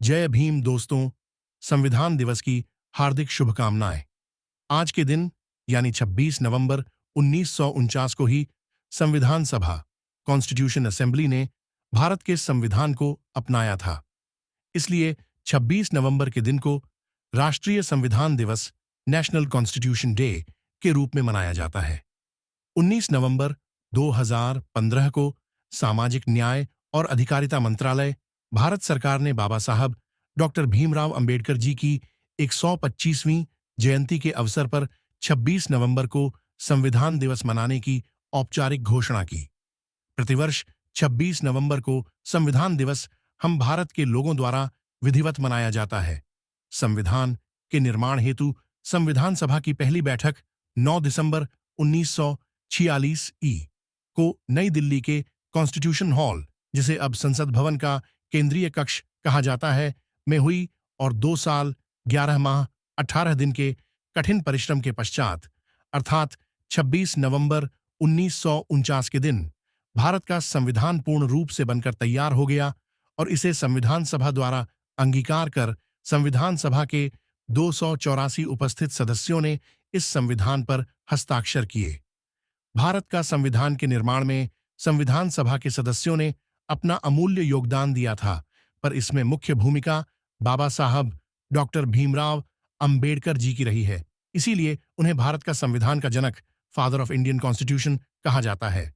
जय भीम दोस्तों, संविधान दिवस की हार्दिक शुभकामनाएं। आज के दिन यानी 26 नवंबर 1949 को ही संविधान सभा कॉन्स्टिट्यूशन असेंबली ने भारत के संविधान को अपनाया था। इसलिए 26 नवंबर के दिन को राष्ट्रीय संविधान दिवस नेशनल कॉन्स्टिट्यूशन डे के रूप में मनाया जाता है। 19 नवंबर 2015 को सामाजिक न्याय और अधिकारिता मंत्रालय, भारत सरकार ने बाबा साहब डॉक्टर भीमराव अंबेडकर जी की 125वीं जयंती के अवसर पर 26 नवंबर को संविधान दिवस मनाने की औपचारिक घोषणा की। प्रतिवर्ष 26 नवंबर को संविधान दिवस हम भारत के लोगों द्वारा विधिवत मनाया जाता है। संविधान के निर्माण हेतु संविधान सभा की पहली बैठक 9 दिसंबर 1946 को नई दिल्ली के कॉन्स्टिट्यूशन हॉल, जिसे अब संसद भवन का केंद्रीय कक्ष कहा जाता है, में हुई और 2 साल 11 माह 18 दिन के कठिन परिश्रम के पश्चात अर्थात 26 नवंबर 1949 के दिन भारत का संविधान पूर्ण रूप से बनकर तैयार हो गया और इसे संविधान सभा द्वारा अंगीकार कर संविधान सभा के 284 उपस्थित सदस्यों ने इस संविधान पर हस्ताक्षर किए। भारत का संविधान के निर्माण में संविधान सभा के सदस्यों ने अपना अमूल्य योगदान दिया था, पर इसमें मुख्य भूमिका बाबा साहब डॉक्टर भीमराव अंबेडकर जी की रही है। इसीलिए उन्हें भारत का संविधान का जनक, फादर ऑफ इंडियन कॉन्स्टिट्यूशन कहा जाता है।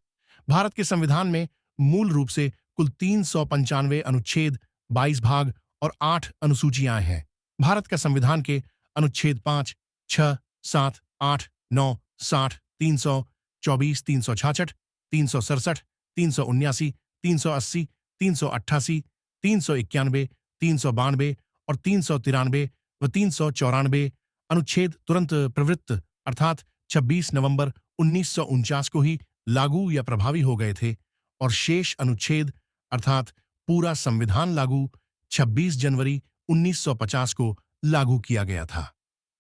भारत के संविधान में मूल रूप से कुल 395 अनुच्छेद, 22 भाग और 8 अनुसूचियां हैं। भारत का संविधान के अनुच्छेद 5, 6, 7, 8, 9, 60, 324, 366, 367, 379, 380, 388, 391, 392 और 393 व 394 अनुच्छेद तुरंत प्रवृत्त अर्थात 26 नवंबर 1949 को ही लागू या प्रभावी हो गए थे और शेष अनुच्छेद अर्थात पूरा संविधान लागू 26 जनवरी 1950 को लागू किया गया था।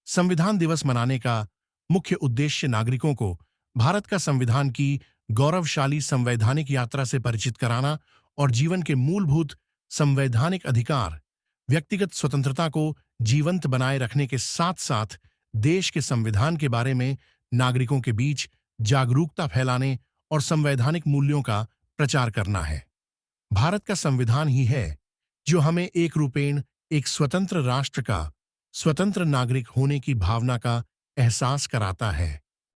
संविधान दिवस मनाने का मुख्य उद्देश्य नागरिकों को भारत का संविधान की गौरवशाली संवैधानिक यात्रा से परिचित कराना और जीवन के मूलभूत संवैधानिक अधिकार, व्यक्तिगत स्वतंत्रता को जीवंत बनाए रखने के साथ साथ देश के संविधान के बारे में नागरिकों के बीच जागरूकता फैलाने और संवैधानिक मूल्यों का प्रचार करना है। भारत का संविधान ही है जो हमें एक रूपेण एक स्वतंत्र राष्ट्र का स्वतंत्र नागरिक होने की भावना का एहसास कराता है।